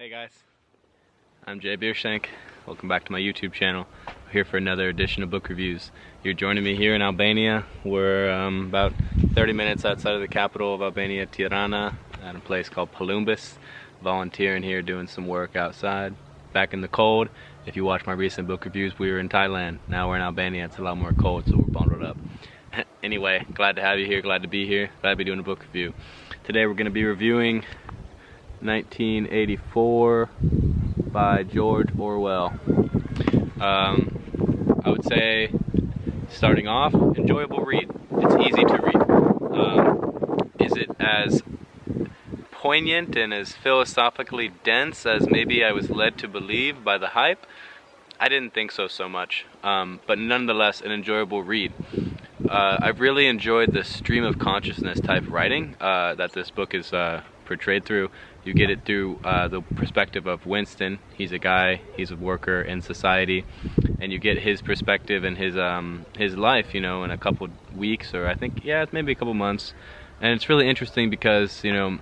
Hey guys, I'm Jay Beershank. Welcome back to my YouTube channel. We're here for another edition of book reviews. You're joining me here in Albania. We're about 30 minutes outside of the capital of Albania, Tirana, at a place called Palumbis. Volunteering here, doing some work outside, back in the cold. If you watch my recent book reviews, we were in Thailand. Now we're in Albania. It's a lot more cold, so we're bundled up. Anyway, glad to have you here, glad to be here, glad to be doing a book review. Today we're going to be reviewing 1984 by George Orwell. I would say, starting off, enjoyable read. It's easy to read. Is it as poignant and as philosophically dense as maybe I was led to believe by the hype? I didn't think so much, but nonetheless an enjoyable read. I've really enjoyed the stream of consciousness type writing that this book is portrayed through. You get it through the perspective of Winston. He's a guy, he's a worker in society, and you get his perspective and his life, you know, in a couple weeks, or I think, yeah, maybe a couple months. And it's really interesting because, you know,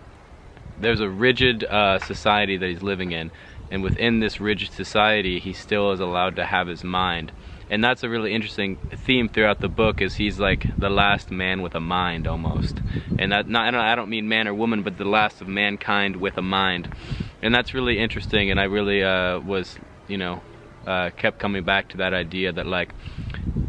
there's a rigid society that he's living in, and within this rigid society, he still is allowed to have his mind. And that's a really interesting theme throughout the book, is he's like the last man with a mind, almost. And I don't mean man or woman, but the last of mankind with a mind. And that's really interesting, and I really was, you know, kept coming back to that idea that, like,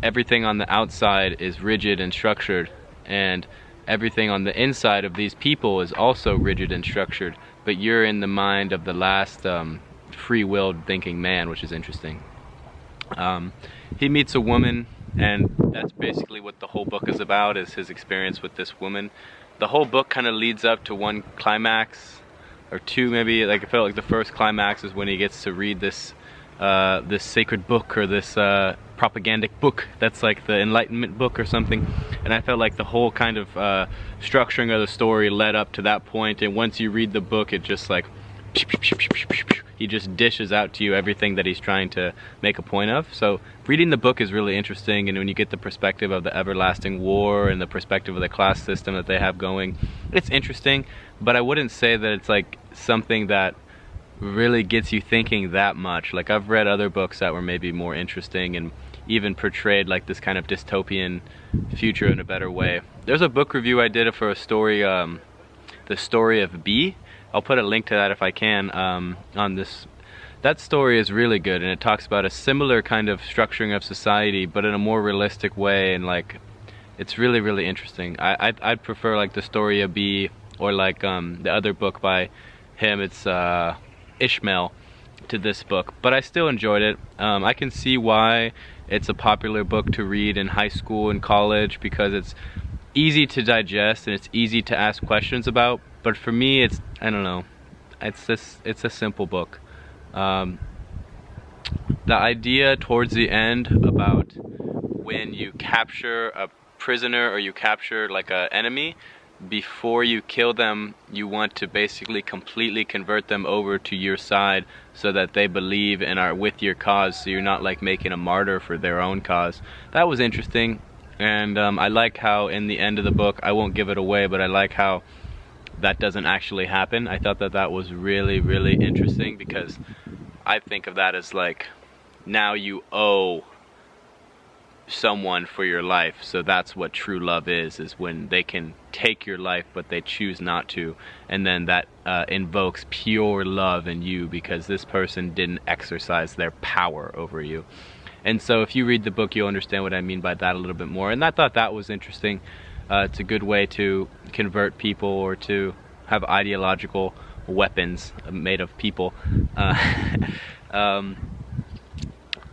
everything on the outside is rigid and structured, and everything on the inside of these people is also rigid and structured, but you're in the mind of the last free-willed thinking man, which is interesting. He meets a woman, and that's basically what the whole book is about, is his experience with this woman. The whole book kind of leads up to one climax, or two maybe. Like, I felt like the first climax is when he gets to read this this sacred book, or this propagandic book that's like the Enlightenment book or something. And I felt like the whole kind of structuring of the story led up to that point, and once you read the book, it just like he just dishes out to you everything that he's trying to make a point of. So reading the book is really interesting, and when you get the perspective of the everlasting war and the perspective of the class system that they have going, it's interesting, but I wouldn't say that it's like something that really gets you thinking that much. Like, I've read other books that were maybe more interesting and even portrayed like this kind of dystopian future in a better way. There's a book review I did for a story, The Story of B. I'll put a link to that if I can on this. That story is really good, and it talks about a similar kind of structuring of society, but in a more realistic way, and like, it's really, really interesting. I'd prefer like The Story of B, or like the other book by him, it's Ishmael, to this book, but I still enjoyed it. I can see why it's a popular book to read in high school and college, because it's easy to digest and it's easy to ask questions about. But for me, it's, I don't know, it's a simple book. The idea towards the end about when you capture a prisoner, or you capture like an enemy, before you kill them, you want to basically completely convert them over to your side so that they believe and are with your cause, so you're not like making a martyr for their own cause. That was interesting, and I like how in the end of the book, I won't give it away, but I like how that doesn't actually happen. I thought that was really, really interesting, because I think of that as like, now you owe someone for your life. So that's what true love is when they can take your life but they choose not to, and then that invokes pure love in you because this person didn't exercise their power over you. And so if you read the book, you'll understand what I mean by that a little bit more, and I thought that was interesting. It's a good way to convert people, or to have ideological weapons made of people.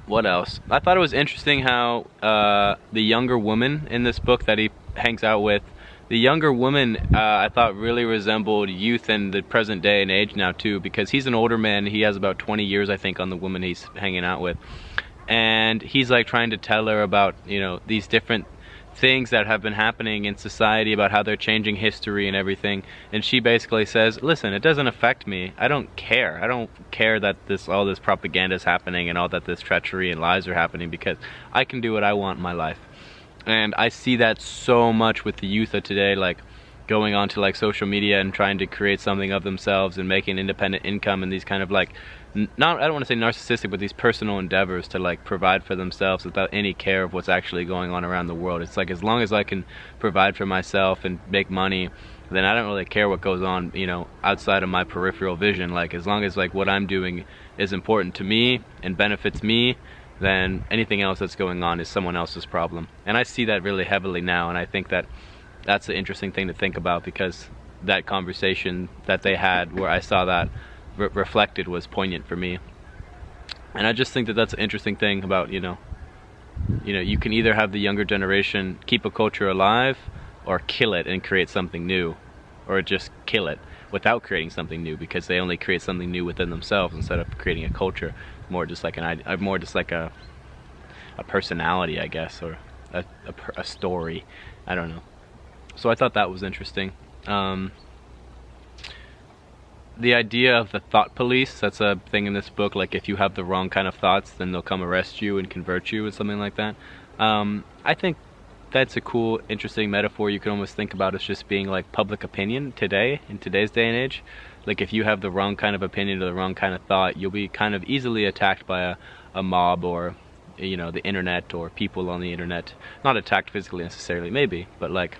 What else? I thought it was interesting how the younger woman in this book that he hangs out with, the younger woman I thought really resembled youth in the present day and age now too, because he's an older man. He has about 20 years, I think, on the woman he's hanging out with. And he's like trying to tell her about, you know, these different things that have been happening in society, about how they're changing history and everything, and she basically says, listen, it doesn't affect me. I don't care that all this propaganda is happening and all that this treachery and lies are happening, because I can do what I want in my life. And I see that so much with the youth of today. Like, going onto like social media and trying to create something of themselves and making independent income and these kind of like I don't want to say narcissistic, but these personal endeavors to like provide for themselves without any care of what's actually going on around the world. It's like, as long as I can provide for myself and make money, then I don't really care what goes on, you know, outside of my peripheral vision. Like, as long as like what I'm doing is important to me and benefits me, then anything else that's going on is someone else's problem. And I see that really heavily now, and I think that that's an interesting thing to think about, because that conversation that they had where I saw that reflected was poignant for me. And I just think that that's an interesting thing about, you know, you can either have the younger generation keep a culture alive or kill it and create something new, or just kill it without creating something new, because they only create something new within themselves instead of creating a culture. More just like a personality, I guess, or a story. I don't know. So I thought that was interesting. The idea of the thought police, that's a thing in this book. Like, if you have the wrong kind of thoughts, then they'll come arrest you and convert you, or something like that. I think that's a cool, interesting metaphor. You can almost think about as just being like public opinion today, in today's day and age. Like, if you have the wrong kind of opinion or the wrong kind of thought, you'll be kind of easily attacked by a mob, or, you know, the internet, or people on the internet. Not attacked physically necessarily, maybe, but like,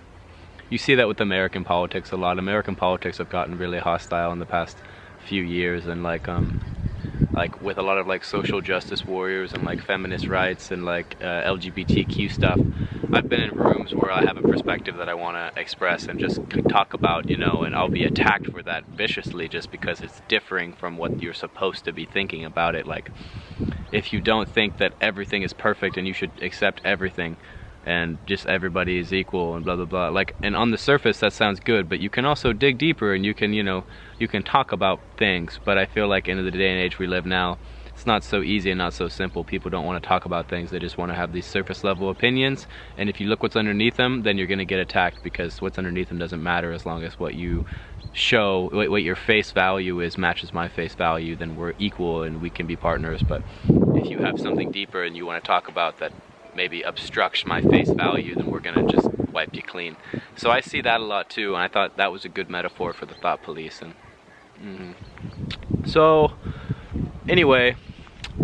you see that with American politics a lot. American politics have gotten really hostile in the past few years, and like with a lot of like social justice warriors and like feminist rights and like LGBTQ stuff. I've been in rooms where I have a perspective that I want to express and just talk about, you know, and I'll be attacked for that viciously just because it's differing from what you're supposed to be thinking about it. Like, if you don't think that everything is perfect and you should accept everything, and just everybody is equal and blah blah blah, like, and on the surface that sounds good, but you can also dig deeper and you can, you know, you can talk about things. But I feel like in the day and age we live now, it's not so easy and not so simple. People don't want to talk about things. They just want to have these surface level opinions, and if you look what's underneath them, then you're going to get attacked, because what's underneath them doesn't matter. As long as what you show, what your face value is, matches my face value, then we're equal and we can be partners. But if you have something deeper and you want to talk about that maybe obstructs my face value, then we're gonna just wipe you clean. So I see that a lot too, and I thought that was a good metaphor for the thought police. And so anyway,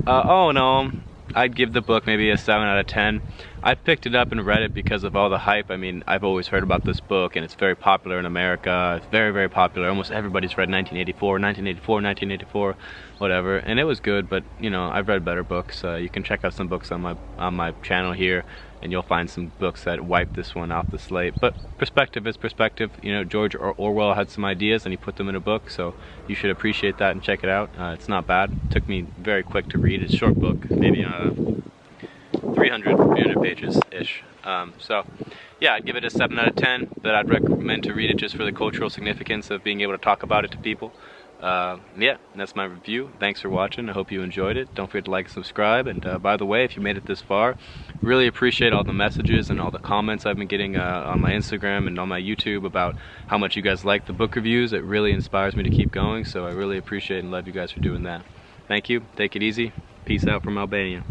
oh no, I'd give the book maybe a 7 out of 10. I picked it up and read it because of all the hype. I mean, I've always heard about this book, and it's very popular in America. It's very, very popular. Almost everybody's read 1984, whatever. And it was good, but you know, I've read better books. You can check out some books on my channel here, and you'll find some books that wipe this one off the slate. But perspective is perspective. You know, George Orwell had some ideas, and he put them in a book, so you should appreciate that and check it out. It's not bad. It took me very quick to read. It's a short book, maybe 300 pages-ish. So yeah, I'd give it a 7 out of 10, but I'd recommend to read it just for the cultural significance of being able to talk about it to people. Yeah, that's my review. Thanks for watching. I hope you enjoyed it. Don't forget to like and subscribe. And by the way, if you made it this far, really appreciate all the messages and all the comments I've been getting on my Instagram and on my YouTube about how much you guys like the book reviews. It really inspires me to keep going, so I really appreciate and love you guys for doing that. Thank you. Take it easy. Peace out from Albania.